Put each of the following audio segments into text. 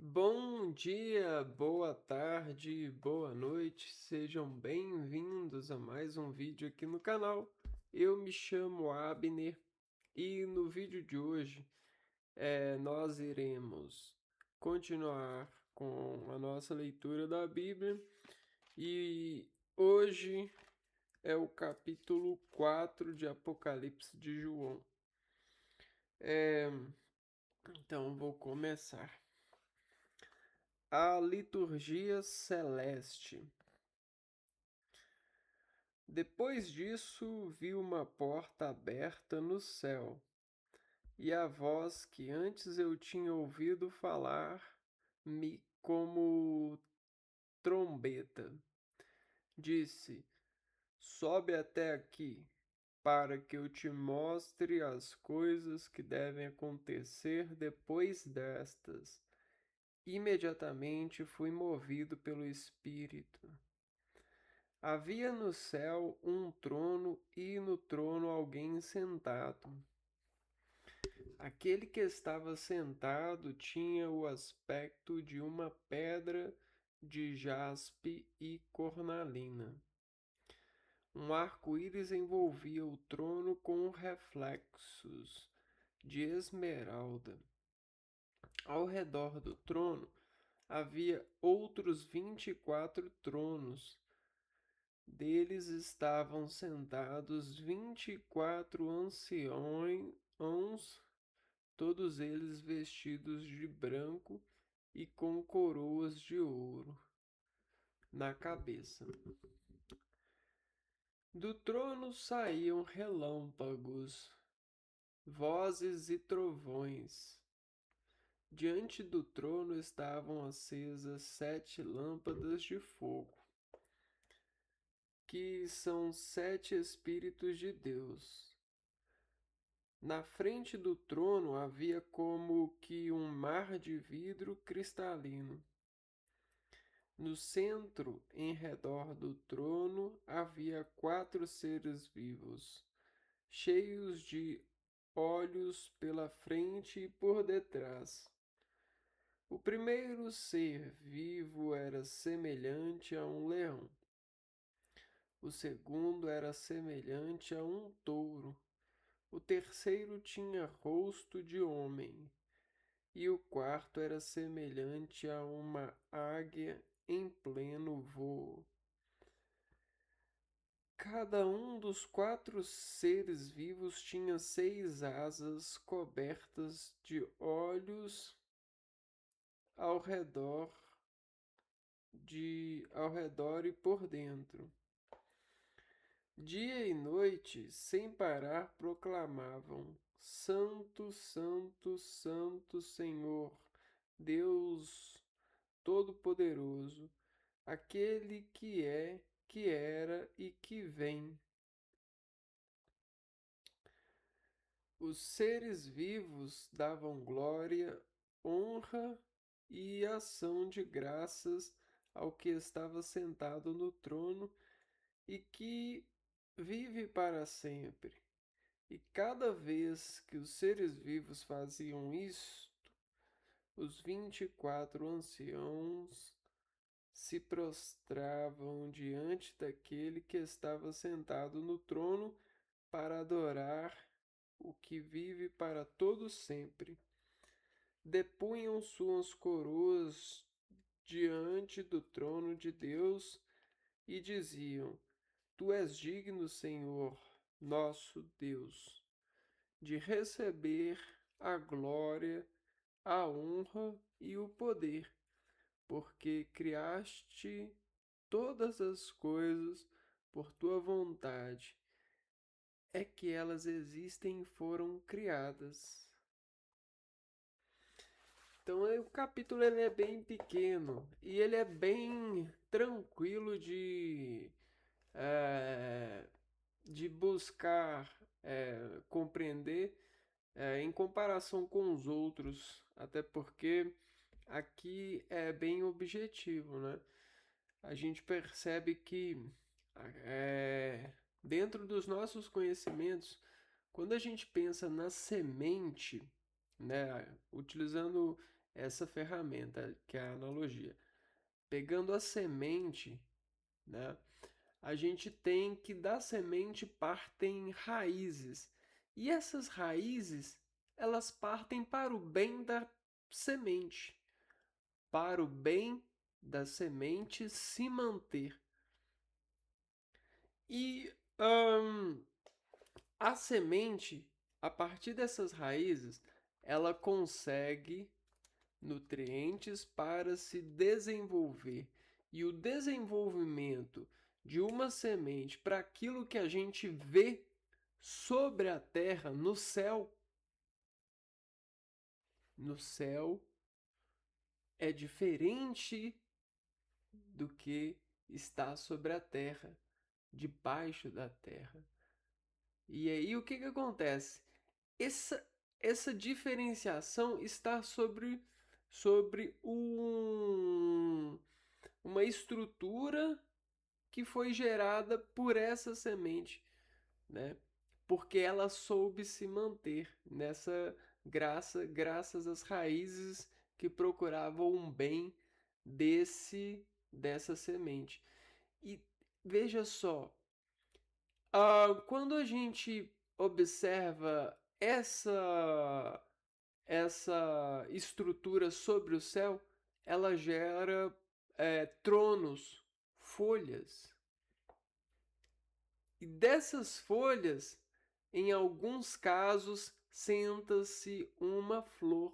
Bom dia, boa tarde, boa noite, sejam bem-vindos a mais um vídeo aqui no canal. Eu me chamo Abner e no vídeo de hoje nós iremos continuar com a nossa leitura da Bíblia e hoje é o capítulo 4 de Apocalipse de João. Então vou começar. A liturgia celeste. Depois disso, vi uma porta aberta no céu, e a voz que antes eu tinha ouvido falar-me como trombeta disse: Sobe até aqui, para que eu te mostre as coisas que devem acontecer depois destas. Imediatamente fui movido pelo Espírito. Havia no céu um trono e no trono alguém sentado. Aquele que estava sentado tinha o aspecto de uma pedra de jaspe e cornalina. Um arco-íris envolvia o trono com reflexos de esmeralda. Ao redor do trono havia outros 24 tronos. Deles estavam sentados 24 anciãos, todos eles vestidos de branco e com coroas de ouro na cabeça. Do trono saíam relâmpagos, vozes e trovões. Diante do trono estavam acesas 7 lâmpadas de fogo, que são 7 Espíritos de Deus. Na frente do trono havia como que um mar de vidro cristalino. No centro, em redor do trono, havia 4 seres vivos, cheios de olhos pela frente e por detrás. O primeiro ser vivo era semelhante a um leão. O segundo era semelhante a um touro. O terceiro tinha rosto de homem, e o quarto era semelhante a uma águia em pleno voo. Cada um dos 4 seres vivos tinha 6 asas cobertas de olhos ao redor, ao redor e por dentro. Dia e noite, sem parar, proclamavam: Santo, Santo, Santo Senhor, Deus Todo-Poderoso, aquele que é, que era e que vem. Os seres vivos davam glória, honra e ação de graças ao que estava sentado no trono e que vive para sempre. E cada vez que os seres vivos faziam isto, os 24 anciãos se prostravam diante daquele que estava sentado no trono para adorar o que vive para todo sempre. Depunham suas coroas diante do trono de Deus e diziam: Tu és digno, Senhor, nosso Deus, de receber a glória, a honra e o poder, porque criaste todas as coisas por tua vontade. É que elas existem e foram criadas. Então o capítulo ele é bem pequeno e ele é bem tranquilo eh, de buscar compreender em comparação com os outros, até porque aqui é bem objetivo, né? A gente percebe que é, dentro dos nossos conhecimentos, quando a gente pensa na semente, né, utilizando essa ferramenta, que é a analogia. Pegando a semente, né? A gente tem que da semente partem raízes. E essas raízes, elas partem para o bem da semente, para o bem da semente se manter. E a semente, a partir dessas raízes, ela consegue nutrientes para se desenvolver. E o desenvolvimento de uma semente para aquilo que a gente vê sobre a terra, no céu é diferente do que está sobre a terra, debaixo da terra. E aí o que acontece? Essa, essa diferenciação está sobre uma estrutura que foi gerada por essa semente, né? Porque ela soube se manter nessa graças às raízes que procuravam um bem dessa semente. E veja só, quando a gente observa essa estrutura sobre o céu, ela gera tronos, folhas. E dessas folhas, em alguns casos, senta-se uma flor.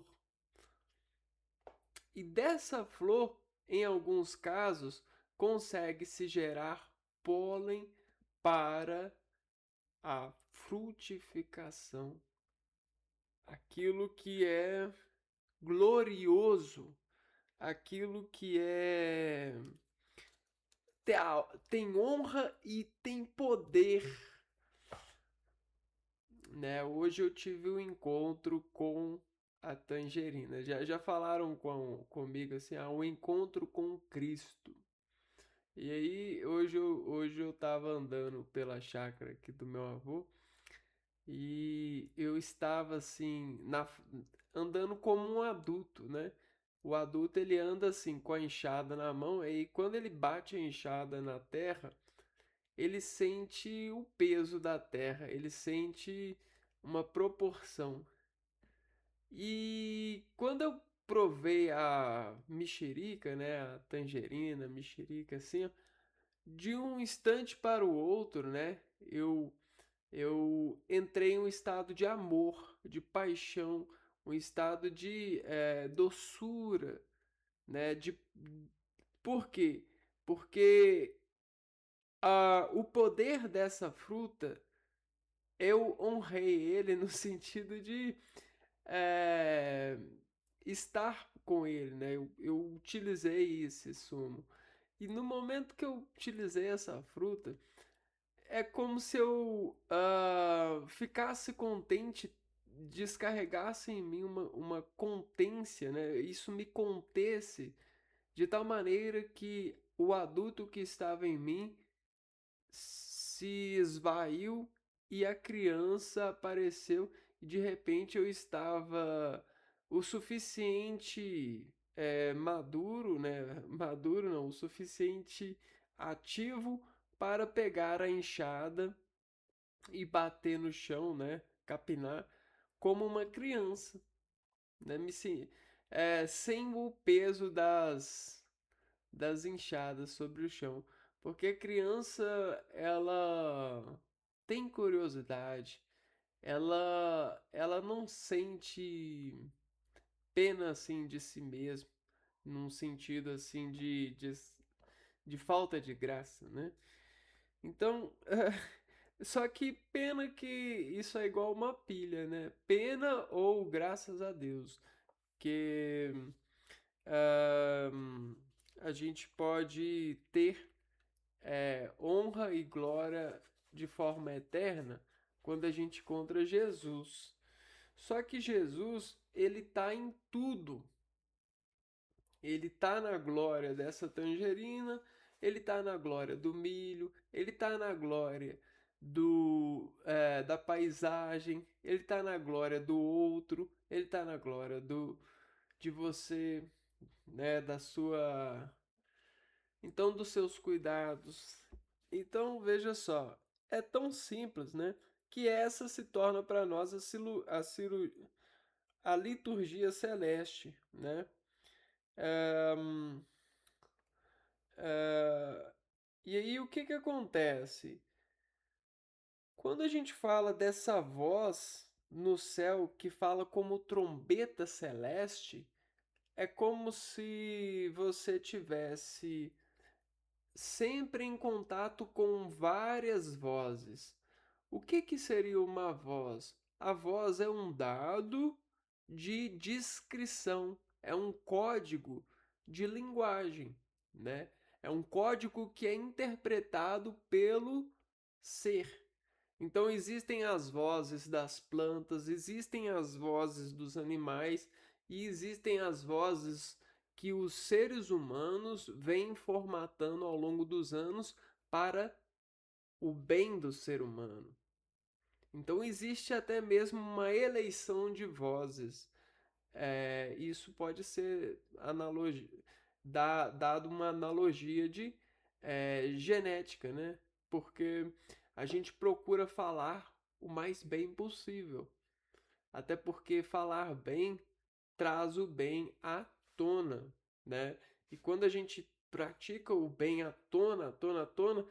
E dessa flor, em alguns casos, consegue-se gerar pólen para a frutificação. Aquilo que é glorioso, aquilo que tem honra e tem poder, né? Hoje eu tive um encontro com a tangerina. Já falaram comigo assim, um encontro com Cristo. E aí, hoje eu tava andando pela chácara aqui do meu avô e eu estava assim, andando como um adulto, né? O adulto ele anda assim com a enxada na mão e quando ele bate a enxada na terra, ele sente o peso da terra, ele sente uma proporção. E quando eu provei a mexerica, né, a tangerina, a mexerica assim, ó, de um instante para o outro, né, eu entrei em um estado de amor, de paixão, um estado de doçura, né, por quê? Porque o poder dessa fruta, eu honrei ele no sentido de é, estar com ele, né? Eu utilizei esse sumo. E no momento que eu utilizei essa fruta, é como se eu ficasse contente, descarregasse em mim uma contência, né? Isso me contesse de tal maneira que o adulto que estava em mim se esvaiu e a criança apareceu e de repente eu estava o suficiente maduro, né? Maduro não, o suficiente ativo para pegar a enxada e bater no chão, né? Capinar como uma criança, né? Sem o peso das enxadas sobre o chão. Porque a criança, ela tem curiosidade, ela não sente pena assim de si mesmo, num sentido assim de falta de graça, né? Então, só que pena que isso é igual uma pilha, né? Pena ou graças a Deus, que ahn, a gente pode ter honra e glória de forma eterna quando a gente encontra Jesus. Só que Jesus, ele tá em tudo. Ele tá na glória dessa tangerina, ele tá na glória do milho, ele tá na glória da paisagem, ele tá na glória do outro, ele tá na glória de você, né, então dos seus cuidados. Então, veja só, é tão simples, né, que essa se torna para nós a liturgia celeste, né? Ahn, ah, e aí o que que acontece? Quando a gente fala dessa voz no céu que fala como trombeta celeste, é como se você tivesse sempre em contato com várias vozes. O que que seria uma voz? A voz é um dado de descrição, é um código de linguagem, né? É um código que é interpretado pelo ser. Então existem as vozes das plantas, existem as vozes dos animais e existem as vozes que os seres humanos vêm formatando ao longo dos anos para o bem do ser humano. Então existe até mesmo uma eleição de vozes. Isso pode ser dado uma analogia de genética, né? Porque a gente procura falar o mais bem possível. Até porque falar bem traz o bem à tona, né? E quando a gente pratica o bem à tona, à tona, à tona,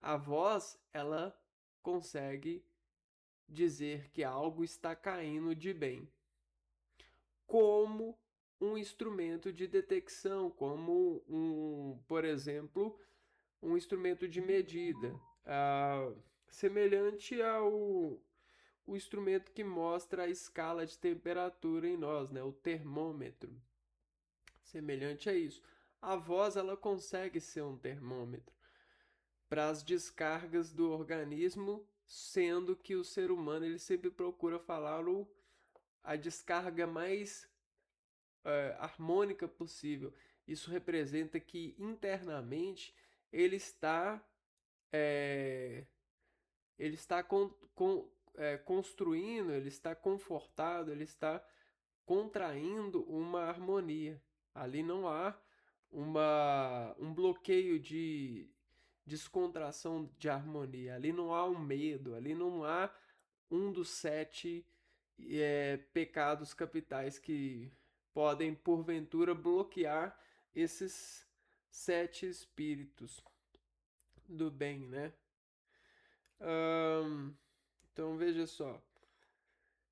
a voz, ela consegue dizer que algo está caindo de bem. Como um instrumento de detecção, como por exemplo, um instrumento de medida, semelhante ao o instrumento que mostra a escala de temperatura em nós, né, o termômetro, semelhante a isso. A voz ela consegue ser um termômetro para as descargas do organismo, sendo que o ser humano ele sempre procura falar a descarga mais harmônica possível. Isso representa que internamente ele está é, ele está construindo, ele está confortado, ele está contraindo uma harmonia. Ali não há um bloqueio de descontração de harmonia. Ali não há um medo, ali não há um dos sete pecados capitais que podem, porventura, bloquear esses sete espíritos do bem, né? Ahn, então veja só.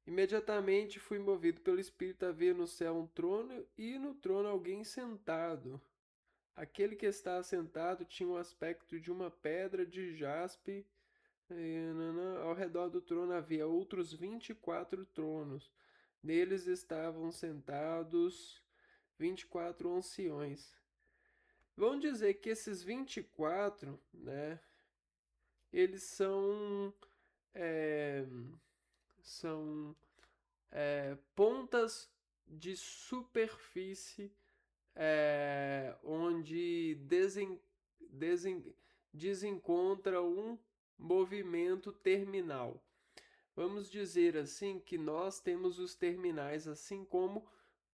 Imediatamente fui movido pelo Espírito a ver no céu um trono e no trono alguém sentado. Aquele que está sentado tinha o aspecto de uma pedra de jaspe. Ao redor do trono havia outros 24 tronos. Neles estavam sentados 24 anciões. Vamos dizer que esses 24, né, eles é, são pontas de superfície onde desen, desencontra um movimento terminal. Vamos dizer assim que nós temos os terminais, assim como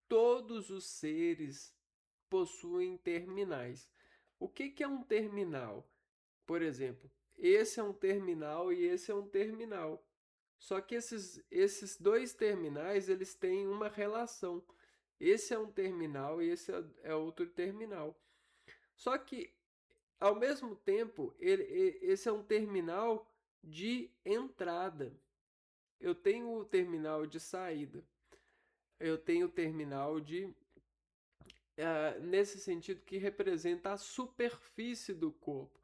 todos os seres possuem terminais. O que que é um terminal? Por exemplo, esse é um terminal e esse é um terminal. Só que esses dois terminais, eles têm uma relação. Esse é um terminal e esse é outro terminal. Só que, ao mesmo tempo, esse é um terminal de entrada. Eu tenho o terminal de saída. Eu tenho o terminal nesse sentido que representa a superfície do corpo.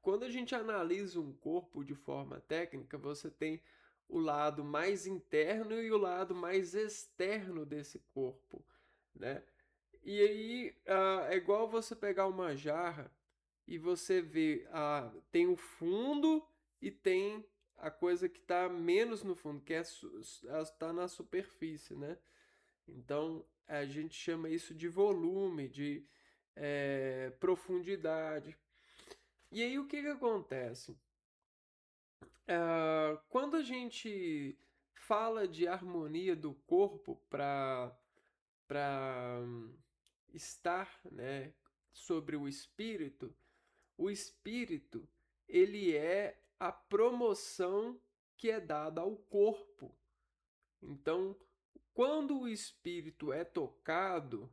Quando a gente analisa um corpo de forma técnica, você tem o lado mais interno e o lado mais externo desse corpo, né? E aí é igual você pegar uma jarra e você vê, tem o fundo e tem a coisa que está menos no fundo, que está na superfície, né? Então a gente chama isso de volume, de profundidade. E aí o que que acontece? Quando a gente fala de harmonia do corpo para para estar, né, sobre o espírito ele é a promoção que é dada ao corpo. Então, quando o espírito é tocado,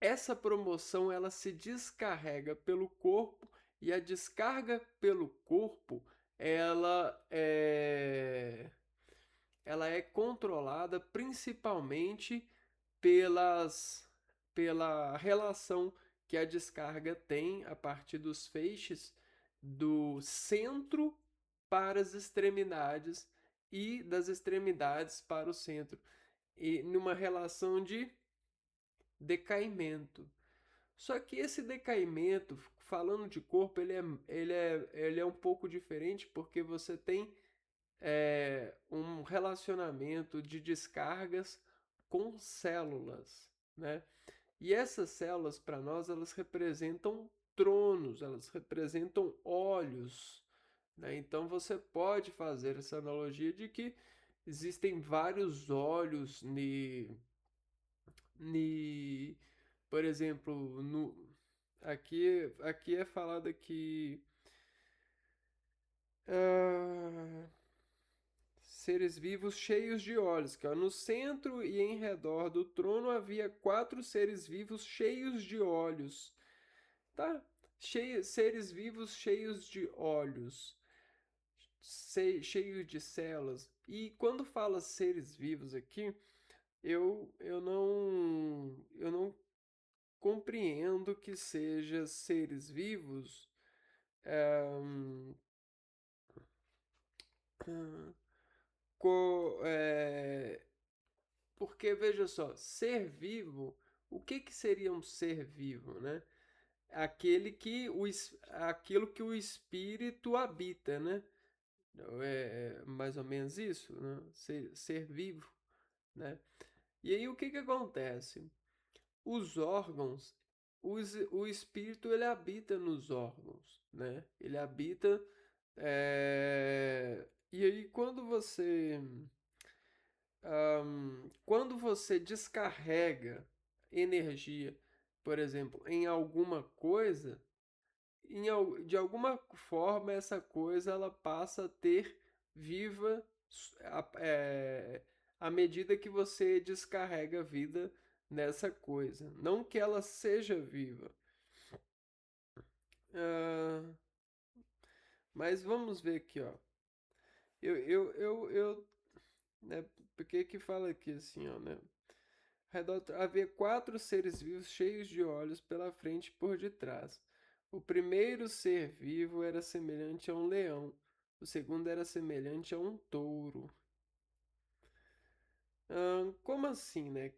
essa promoção ela se descarrega pelo corpo e a descarga pelo corpo ela é ela é controlada principalmente pelas pela relação que a descarga tem a partir dos feixes do centro para as extremidades e das extremidades para o centro, e numa relação de decaimento. Só que esse decaimento, falando de corpo, ele é um pouco diferente porque você tem um relacionamento de descargas com células, né? E essas células, para nós, elas representam tronos, elas representam olhos, né? Então você pode fazer essa analogia de que existem vários olhos ni por exemplo, aqui é falado que ah, seres vivos cheios de olhos, que ó, no centro e em redor do trono havia 4 seres vivos cheios de olhos, tá? Seres vivos cheios de olhos, cheios de células. E quando fala seres vivos aqui, eu não compreendo que seja seres vivos. hum, hum, Porque, veja só, ser vivo, o que que seria um ser vivo, né? Aquilo que o espírito habita, né? É mais ou menos isso, né? Ser vivo, né? E aí o que que acontece? Os órgãos, o espírito ele habita nos órgãos, né? Ele habita. E aí quando você descarrega energia, por exemplo, em alguma coisa, de alguma forma essa coisa ela passa a ter viva à medida que você descarrega vida nessa coisa. Não que ela seja viva. Ah, mas vamos ver aqui, ó. Né, porque que fala aqui assim, ó, né? Redor havia 4 seres vivos cheios de olhos pela frente e por detrás. O primeiro ser vivo era semelhante a um leão, o segundo era semelhante a um touro. Como assim, né?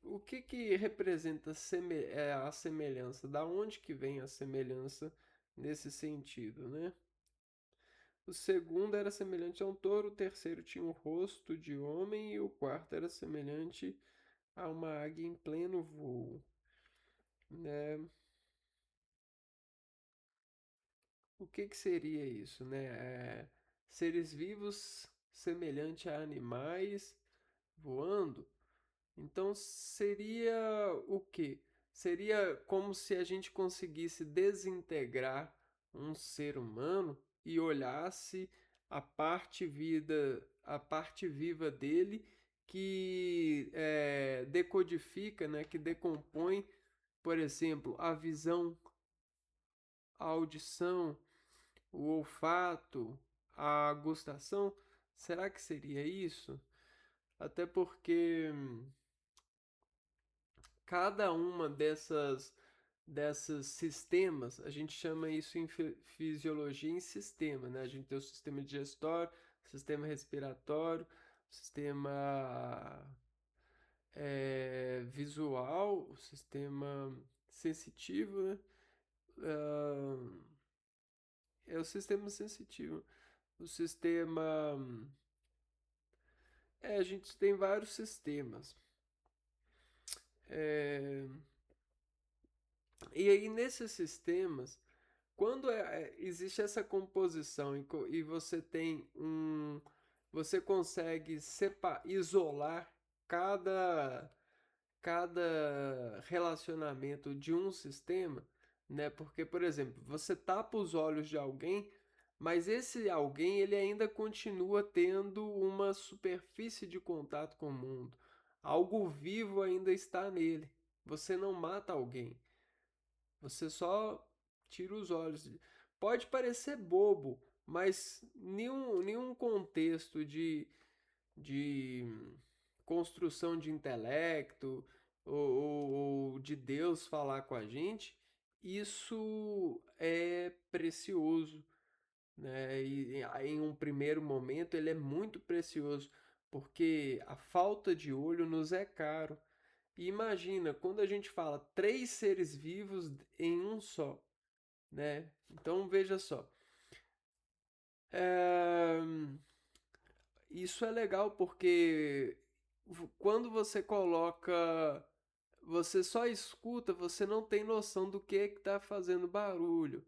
O que que representa a semelhança? Da onde que vem a semelhança nesse sentido, né? O segundo era semelhante a um touro, o terceiro tinha um rosto de homem e o quarto era semelhante a uma águia em pleno voo, né? O que que seria isso, né? Seres vivos semelhante a animais voando. Então seria o quê? Seria como se a gente conseguisse desintegrar um ser humano e olhasse a parte viva dele que decodifica, né, que decompõe, por exemplo, a visão, a audição, o olfato, a gustação. Será que seria isso? Até porque cada uma dessas sistemas, a gente chama isso em fisiologia em sistema, né? A gente tem o sistema digestório, sistema respiratório, sistema visual, o sistema sensitivo, né? Ah, é o sistema sensitivo. O sistema. A gente tem vários sistemas. É, e aí, nesses sistemas, quando existe essa composição e você tem você consegue isolar cada, cada relacionamento de um sistema, né? Porque, por exemplo, você tapa os olhos de alguém, mas esse alguém ele ainda continua tendo uma superfície de contato com o mundo. Algo vivo ainda está nele. Você não mata alguém, você só tira os olhos. Pode parecer bobo, mas nenhum contexto de construção de intelecto ou de Deus falar com a gente, isso é precioso, né? E em um primeiro momento ele é muito precioso, porque a falta de olho nos é caro. E imagina, quando a gente fala três seres vivos em um só, né? Então veja só. É, isso é legal porque quando você coloca, você só escuta, você não tem noção do que está fazendo barulho,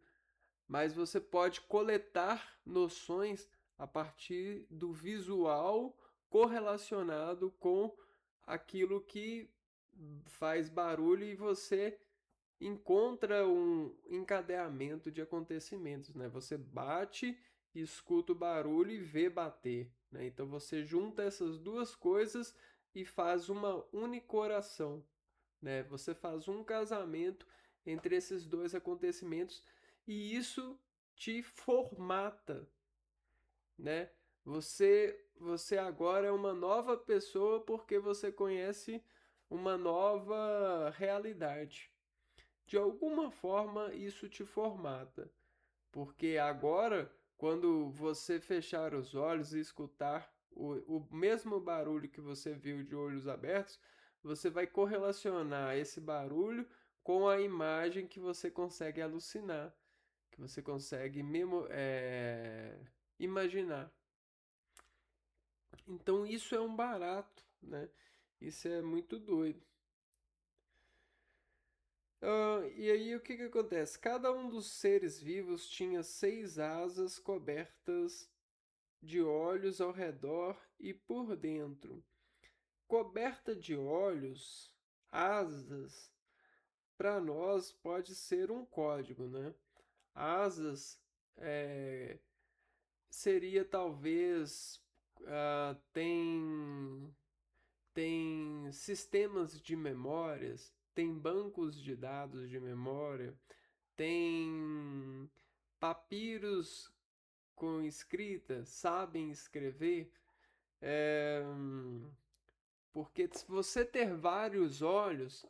mas você pode coletar noções a partir do visual correlacionado com aquilo que faz barulho e você encontra um encadeamento de acontecimentos, né? Você bate, escuta o barulho e vê bater, né? Então você junta essas duas coisas e faz uma única oração, né? Você faz um casamento entre esses dois acontecimentos e isso te formata, né? Você agora é uma nova pessoa porque você conhece uma nova realidade. De alguma forma isso te formata, porque agora, quando você fechar os olhos e escutar o mesmo barulho que você viu de olhos abertos, você vai correlacionar esse barulho com a imagem que você consegue alucinar, que você consegue imaginar. Então isso é um barato, né? Isso é muito doido. E aí o que que acontece? Cada um dos seres vivos tinha 6 asas cobertas de olhos ao redor e por dentro. Coberta de olhos, asas, para nós pode ser um código, né? Asas é, seria talvez tem sistemas de memórias, tem bancos de dados de memória, tem papiros com escrita, sabem escrever, é, porque se você ter vários olhos,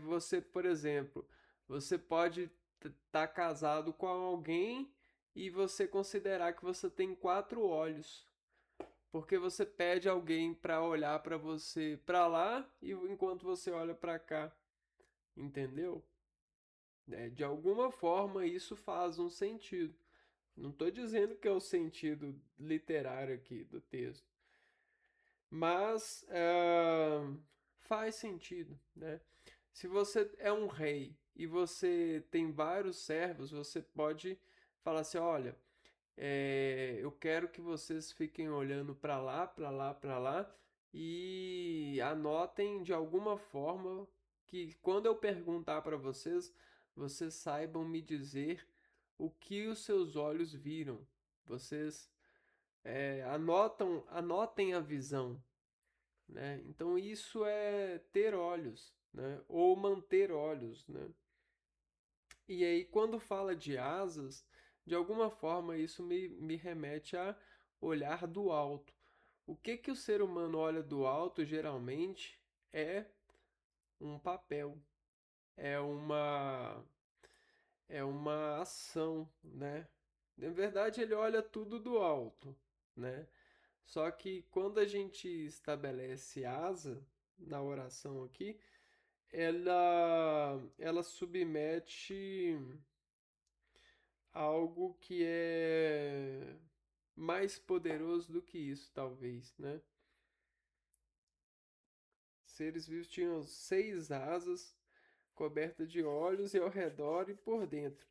você, por exemplo, você pode estar casado com alguém e você considerar que você tem 4 olhos, porque você pede alguém para olhar para você para lá e enquanto você olha para cá, entendeu? De alguma forma isso faz um sentido. Não estou dizendo que é o sentido literário aqui do texto, mas faz sentido, né? Se você é um rei e você tem vários servos, você pode falar assim, olha, eu quero que vocês fiquem olhando para lá, para lá, para lá e anotem de alguma forma que quando eu perguntar para vocês, vocês saibam me dizer o que os seus olhos viram. Vocês anotem a visão, né? Então isso é ter olhos, né? Ou manter olhos, né? E aí quando fala de asas, de alguma forma isso me remete a olhar do alto. O que que o ser humano olha do alto geralmente é um papel, é uma ação, né? Na verdade, ele olha tudo do alto, né? Só que quando a gente estabelece asa na oração aqui, ela submete algo que é mais poderoso do que isso, talvez, né? Seres vivos tinham 6 asas cobertas de olhos e ao redor e por dentro.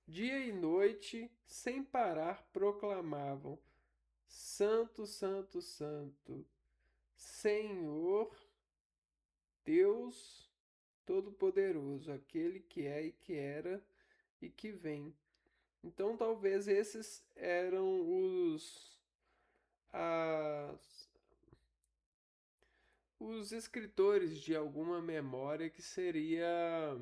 Dia e noite, sem parar, proclamavam: Santo, Santo, Santo, Senhor Deus Todo-Poderoso, aquele que é e que era e que vem. Então, talvez esses eram as, os escritores de alguma memória que seria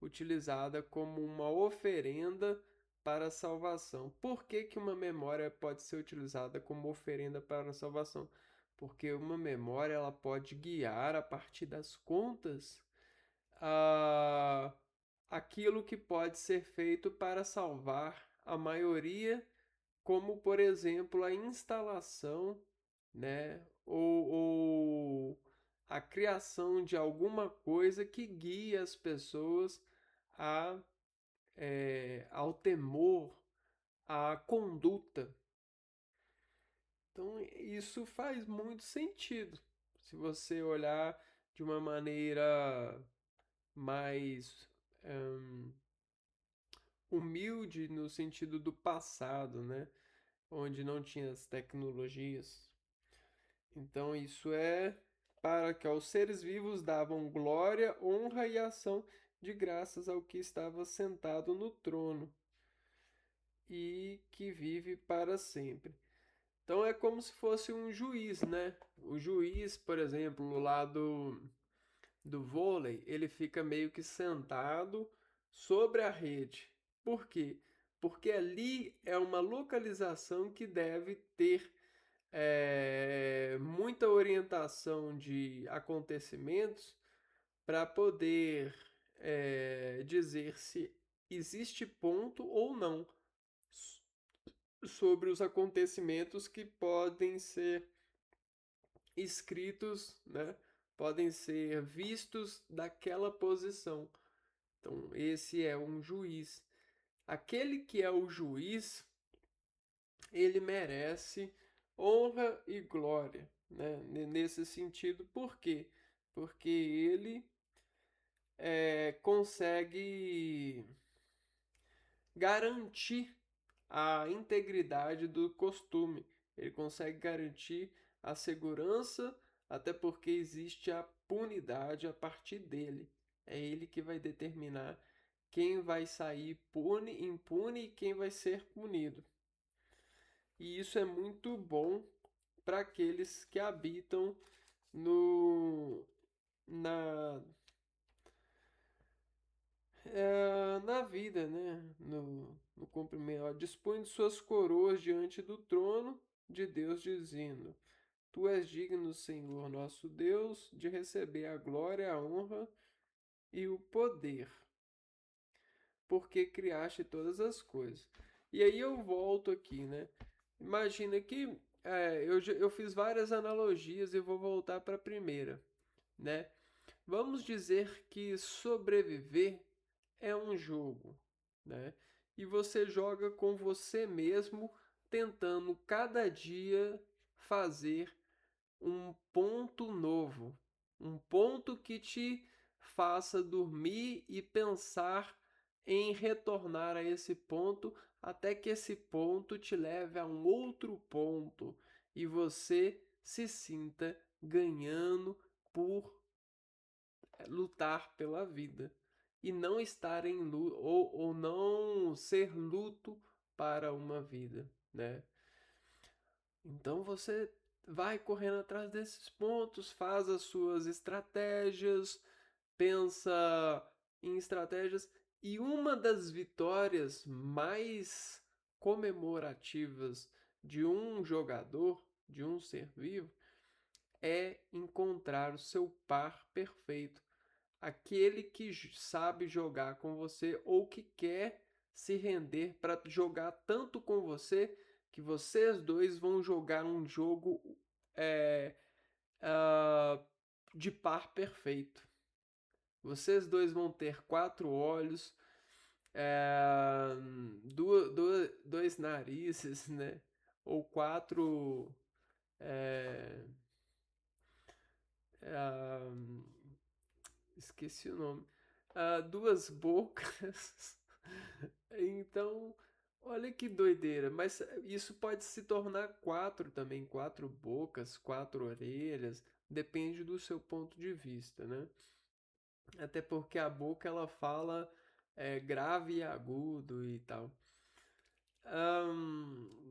utilizada como uma oferenda para a salvação. Por que que uma memória pode ser utilizada como oferenda para a salvação? Porque uma memória ela pode guiar a partir das contas a aquilo que pode ser feito para salvar a maioria, como por exemplo a instalação, né, ou a criação de alguma coisa que guie as pessoas a, ao temor, à conduta. Então isso faz muito sentido. Se você olhar de uma maneira mais hum, humilde no sentido do passado, né? Onde não tinha as tecnologias. Então isso é para que aos seres vivos davam glória, honra e ação de graças ao que estava sentado no trono e que vive para sempre. Então é como se fosse um juiz, né? O juiz, por exemplo, lá do vôlei, ele fica meio que sentado sobre a rede. Por quê? Porque ali é uma localização que deve ter muita orientação de acontecimentos para poder dizer se existe ponto ou não sobre os acontecimentos que podem ser escritos, né? Podem ser vistos daquela posição. Então, esse é um juiz. Aquele que é o juiz, ele merece honra e glória, né? Nesse sentido, por quê? Porque ele consegue garantir a integridade do costume, ele consegue garantir a segurança, até porque existe a punidade a partir dele. É ele que vai determinar quem vai sair impune e quem vai ser punido. E isso é muito bom para aqueles que habitam no, na, na vida, né? No cumprimento. Ó, dispõe de suas coroas diante do trono de Deus, dizendo: Tu és digno, Senhor nosso Deus, de receber a glória, a honra e o poder, porque criaste todas as coisas. E aí eu volto aqui, né? Imagina que eu fiz várias analogias e vou voltar para a primeira, né? Vamos dizer que sobreviver é um jogo, né? E você joga com você mesmo, tentando cada dia fazer um ponto novo, um ponto que te faça dormir e pensar em retornar a esse ponto até que esse ponto te leve a um outro ponto e você se sinta ganhando por lutar pela vida e não estar em luto ou não ser luto para uma vida, né? Então você vai correndo atrás desses pontos, faz as suas estratégias, pensa em estratégias e uma das vitórias mais comemorativas de um jogador, de um ser vivo, é encontrar o seu par perfeito, aquele que sabe jogar com você ou que quer se render para jogar tanto com você que vocês dois vão jogar um jogo é, uh, de par perfeito. Vocês dois vão ter quatro olhos, dois narizes, né? Ou quatro. É, uh, esqueci o nome. Duas bocas. Então, olha que doideira. Mas isso pode se tornar quatro também, quatro bocas, quatro orelhas. depende do seu ponto de vista, né? Até porque a boca ela fala grave e agudo e tal.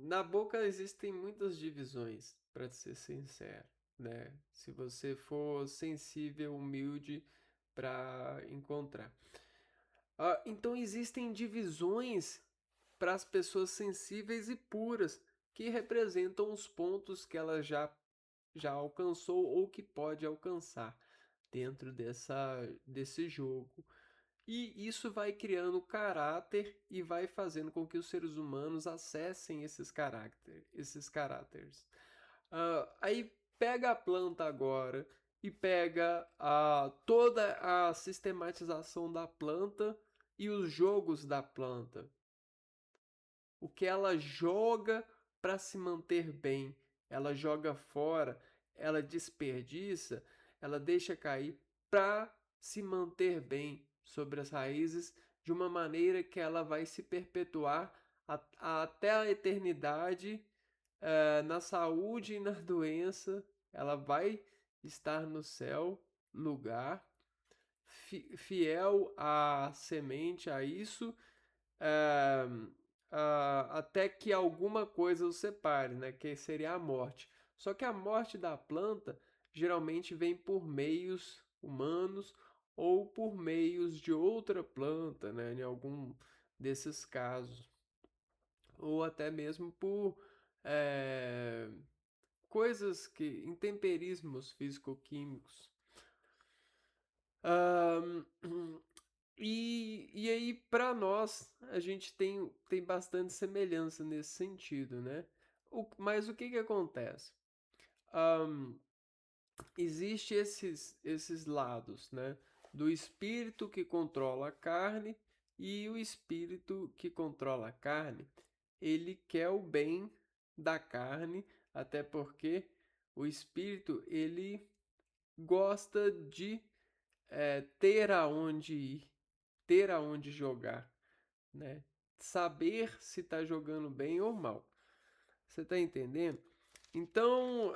Na boca existem muitas divisões, para ser sincero, né? Se você for sensível, humilde para encontrar. Então existem divisões para as pessoas sensíveis e puras, que representam os pontos que ela já alcançou ou que pode alcançar dentro desse jogo. E isso vai criando caráter e vai fazendo com que os seres humanos acessem esses caráteres. Aí pega a planta agora e pega toda a sistematização da planta e os jogos da planta. O que ela joga para se manter bem, ela joga fora, ela desperdiça, ela deixa cair para se manter bem sobre as raízes de uma maneira que ela vai se perpetuar até a eternidade, na saúde e na doença. Ela vai estar no céu, lugar, fiel à semente, a isso, ah, até que alguma coisa os separe, né? Que seria a morte. Só que a morte da planta geralmente vem por meios humanos ou por meios de outra planta, né? Em algum desses casos. Ou até mesmo por é, coisas que. Intemperismos físico-químicos. Ahn, e aí, para nós, a gente tem bastante semelhança nesse sentido, né? Mas o que que acontece? Ahn, Existe esses lados, né? Do espírito que controla a carne e o espírito que controla a carne, ele quer o bem da carne, até porque o espírito, ele gosta de ter aonde ir, ter aonde jogar, né? Saber se está jogando bem ou mal. Você está entendendo? Então,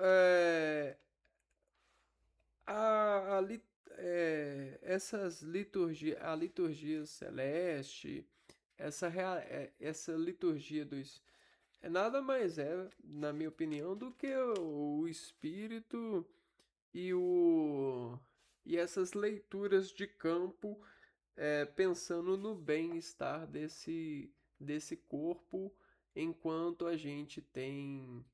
a, a, li- essas liturgias, a liturgia celeste, essa liturgia dos nada mais é, na minha opinião, do que o espírito e o e essas leituras de campo, pensando no bem-estar desse corpo, enquanto a gente tem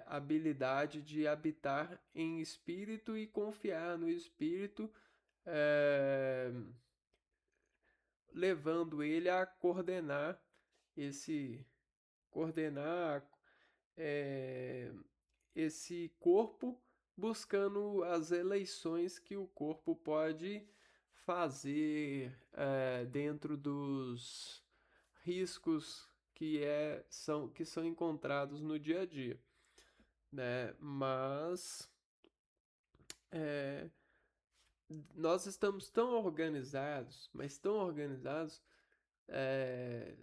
habilidade de habitar em espírito e confiar no espírito, é, levando ele a esse coordenar é, esse corpo, buscando as eleições que o corpo pode fazer dentro dos riscos que são encontrados no dia a dia, né? Mas é, nós estamos tão organizados, mas tão organizados,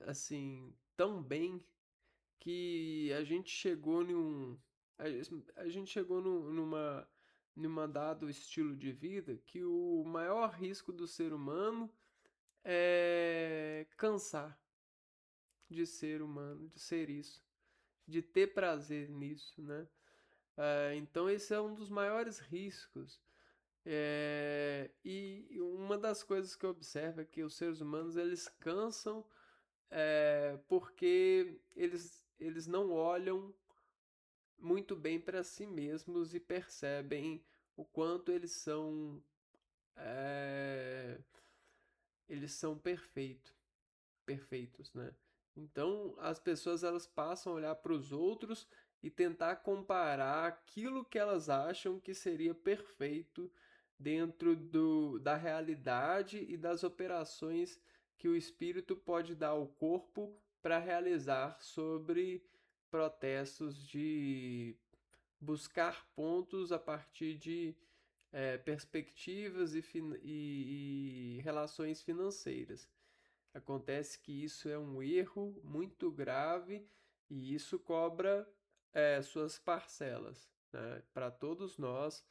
assim, tão bem, que a gente chegou a gente chegou numa dado estilo de vida que o maior risco do ser humano é cansar de ser humano, de ser isso, de ter prazer nisso, né? Então esse é um dos maiores riscos. E uma das coisas que eu observo é que os seres humanos eles cansam, porque eles não olham muito bem para si mesmos e percebem o quanto é, eles são perfeitos, né? Então as pessoas elas passam a olhar para os outros e tentar comparar aquilo que elas acham que seria perfeito dentro da realidade e das operações que o espírito pode dar ao corpo para realizar sobre protestos de buscar pontos a partir de perspectivas e relações financeiras. Acontece que isso é um erro muito grave e isso cobra suas parcelas, né? Para todos nós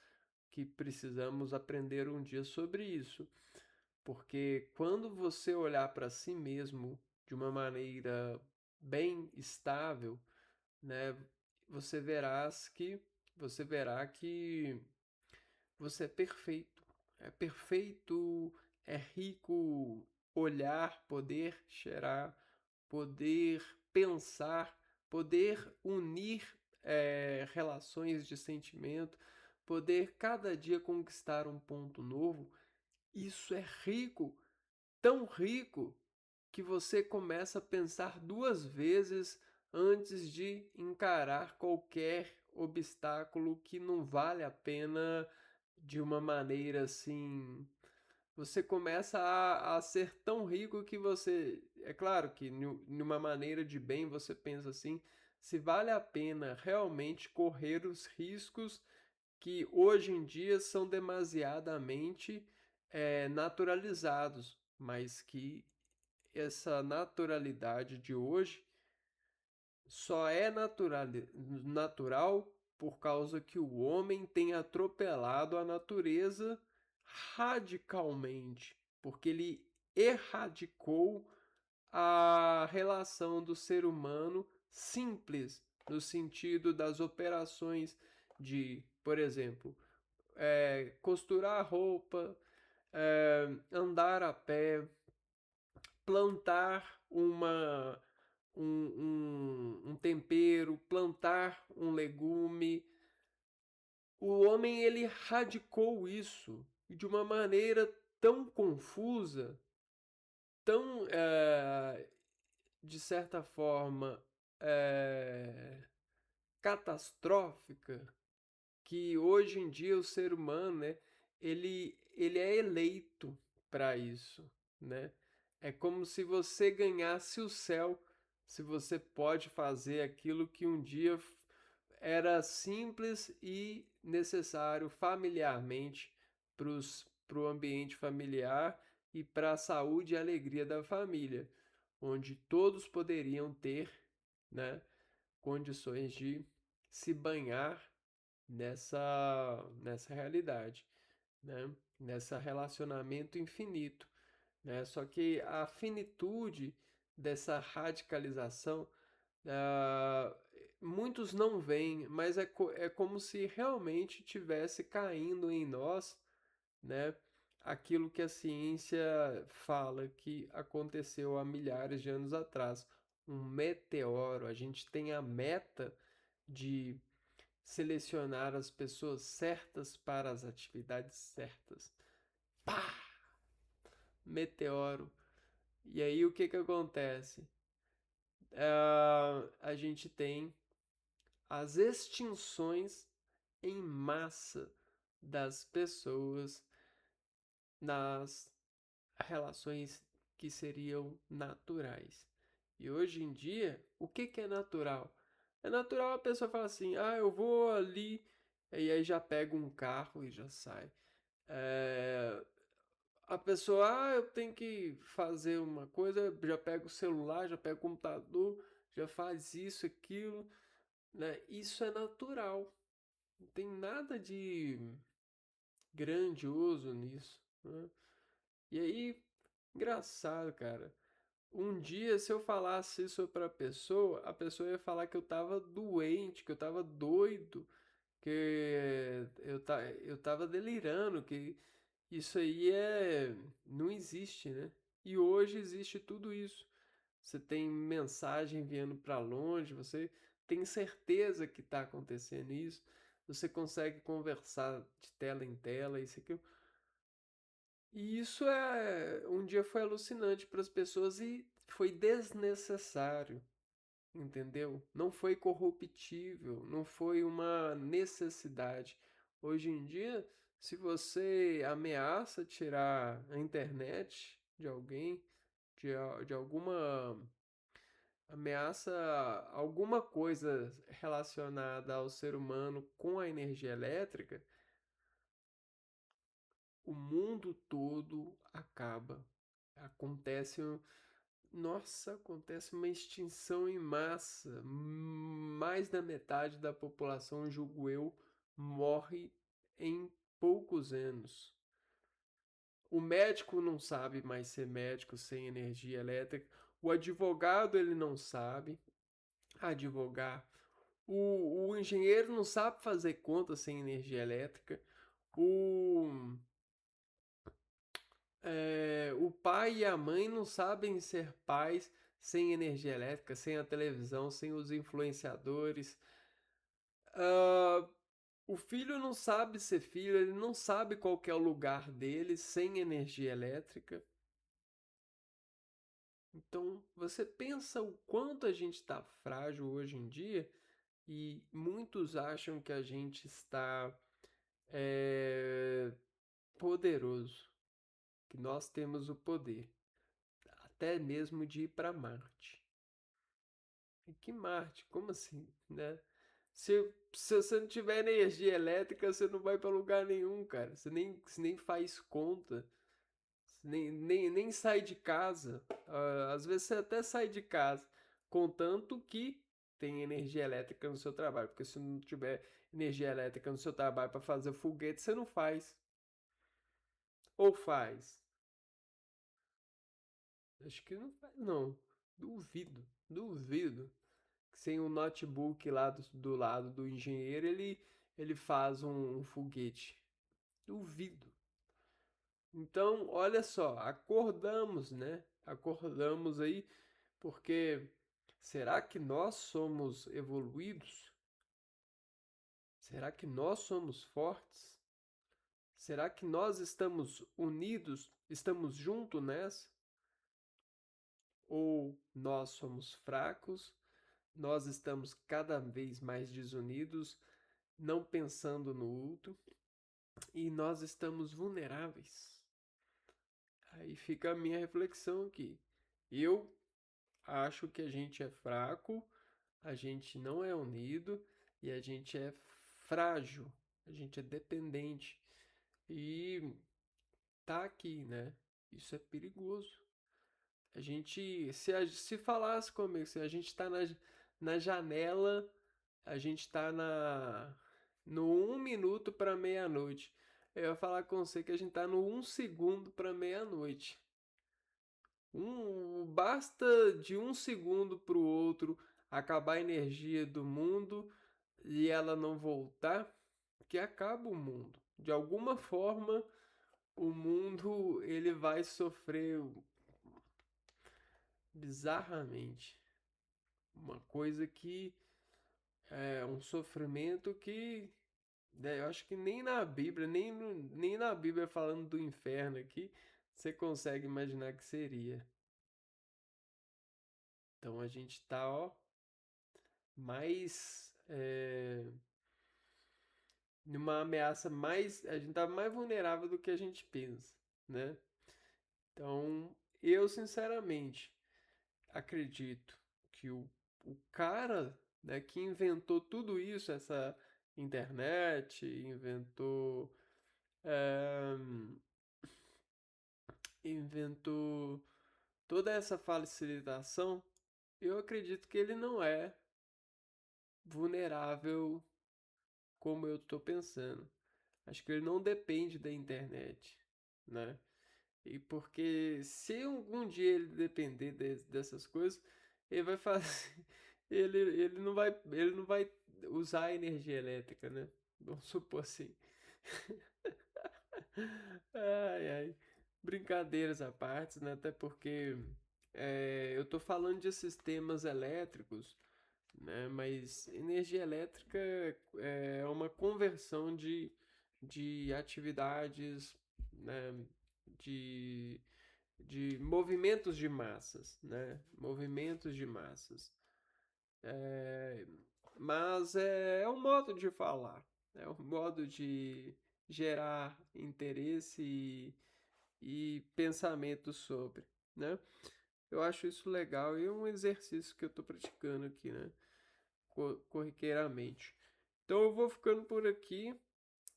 que precisamos aprender um dia sobre isso. Porque quando você olhar para si mesmo de uma maneira bem estável, né, você verás que você verá que você é perfeito. É perfeito, é rico olhar, poder cheirar, poder pensar, poder unir relações de sentimento, poder cada dia conquistar um ponto novo. Isso é rico, tão rico que você começa a pensar duas vezes antes de encarar qualquer obstáculo que não vale a pena de uma maneira assim. Você começa a ser tão rico que você. É claro que, numa maneira de bem, você pensa assim: se vale a pena realmente correr os riscos que hoje em dia são demasiadamente naturalizados, mas que essa naturalidade de hoje só é natural por causa que o homem tem atropelado a natureza radicalmente, porque ele erradicou a relação do ser humano simples, no sentido das operações de, por exemplo, costurar roupa, andar a pé, plantar um tempero, plantar um legume. O homem ele radicou isso de uma maneira tão confusa, tão, de certa forma, catastrófica, que hoje em dia o ser humano, né, ele é eleito para isso, né? É como se você ganhasse o céu, se você pode fazer aquilo que um dia era simples e necessário familiarmente para o ambiente familiar e para a saúde e alegria da família, onde todos poderiam ter, né, condições de se banhar nessa realidade, né? Nessa relacionamento infinito, né? Só que a finitude dessa radicalização, ah, muitos não veem, mas é como se realmente tivesse caindo em nós, né? Aquilo que a ciência fala que aconteceu há milhares de anos atrás, um meteoro. A gente tem a meta de selecionar as pessoas certas para as atividades certas. Pá! Meteoro. E aí o que que acontece? A gente tem as extinções em massa das pessoas nas relações que seriam naturais. E hoje em dia, o que que é natural? É natural a pessoa falar assim: ah, eu vou ali, e aí já pega um carro e já sai. É, a pessoa, ah, eu tenho que fazer uma coisa, já pega o celular, já pega o computador, já faz isso, aquilo, né? Isso é natural. Não tem nada de grandioso nisso, né? E aí, engraçado, cara. Um dia, se eu falasse isso pra pessoa, a pessoa ia falar que eu tava doente, que eu tava doido, que eu tava delirando, que isso aí não existe, né? E hoje existe tudo isso. Você tem mensagem enviando para longe, você tem certeza que está acontecendo isso, você consegue conversar de tela em tela, isso aqui. E isso um dia foi alucinante para as pessoas e foi desnecessário, entendeu? Não foi corruptível, não foi uma necessidade. Hoje em dia, se você ameaça tirar a internet de alguém, de alguma ameaça alguma coisa relacionada ao ser humano com a energia elétrica, o mundo todo acaba. Acontece, nossa, acontece uma extinção em massa. Mais da metade da população, julgo eu, morre em poucos anos. O médico não sabe mais ser médico sem energia elétrica. O advogado ele não sabe advogar. O engenheiro não sabe fazer conta sem energia elétrica. O, o pai e a mãe não sabem ser pais sem energia elétrica, sem a televisão, sem os influenciadores. Ah, o filho não sabe ser filho, ele não sabe qual que é o lugar dele sem energia elétrica. Então, você pensa o quanto a gente está frágil hoje em dia e muitos acham que a gente está é, poderoso, que nós temos o poder, até mesmo de ir para Marte. E que Marte? Como assim, né? Se você não tiver energia elétrica, você não vai para lugar nenhum, cara. Você nem faz conta. Nem sai de casa. Às vezes você até sai de casa, contanto que tem energia elétrica no seu trabalho. Porque se não tiver energia elétrica no seu trabalho para fazer foguete, você não faz. Ou faz? Acho que não faz, não. Duvido, duvido. Sem um notebook lá do lado do engenheiro, ele faz um foguete. Duvido. Então, olha só, acordamos, né? Acordamos aí, porque será que nós somos evoluídos? Será que nós somos fortes? Será que nós estamos unidos? Estamos juntos nessa? Ou nós somos fracos? Nós estamos cada vez mais desunidos, não pensando no outro, e nós estamos vulneráveis. Aí fica a minha reflexão aqui. Eu acho que a gente é fraco, a gente não é unido e a gente é frágil, a gente é dependente. E tá aqui, né? Isso é perigoso. A gente, se falasse comigo, se a gente tá na janela, a gente tá no 1 minuto para meia-noite. Eu ia falar com você que a gente tá no 1 segundo para meia-noite. Basta de 1 segundo para o outro acabar a energia do mundo e ela não voltar, que acaba o mundo. De alguma forma, o mundo ele vai sofrer bizarramente. Uma coisa que é um sofrimento que eu acho que nem na Bíblia, nem na Bíblia falando do inferno aqui, você consegue imaginar que seria. Então a gente tá, ó, mais numa ameaça mais, a gente tá mais vulnerável do que a gente pensa, né? Então, eu sinceramente acredito que o cara, né, que inventou tudo isso, essa internet, eh, inventou toda essa facilitação, eu acredito que ele não é vulnerável como eu estou pensando. Acho que ele não depende da internet, né? E porque se algum dia ele depender dessas coisas, ele vai fazer, ele não vai usar a energia elétrica, né? Vamos supor assim. Ai, ai. Brincadeiras à parte, né? Até porque eu tô falando de sistemas elétricos, né? Mas energia elétrica é uma conversão de atividades, né? De, de movimentos de massas, né? Movimentos de massas. É, mas é um modo de falar, é um modo de gerar interesse e pensamento sobre, né? Eu acho isso legal e é um exercício que eu estou praticando aqui, né? Corriqueiramente. Então eu vou ficando por aqui.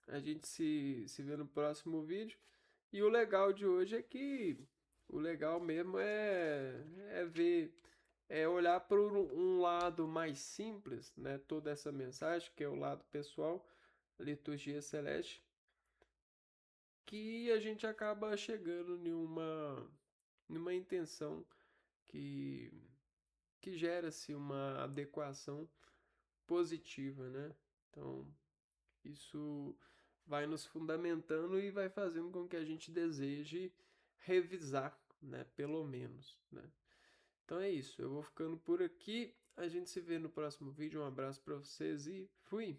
A gente se vê no próximo vídeo. E o legal de hoje é que o legal mesmo é ver, é olhar para um lado mais simples, né? Toda essa mensagem, que é o lado pessoal, liturgia celeste, que a gente acaba chegando numa intenção que, que gera-se uma adequação positiva, né? Então, isso vai nos fundamentando e vai fazendo com que a gente deseje revisar, né? Pelo menos, né? Então é isso, eu vou ficando por aqui. A gente se vê no próximo vídeo. Um abraço para vocês e fui!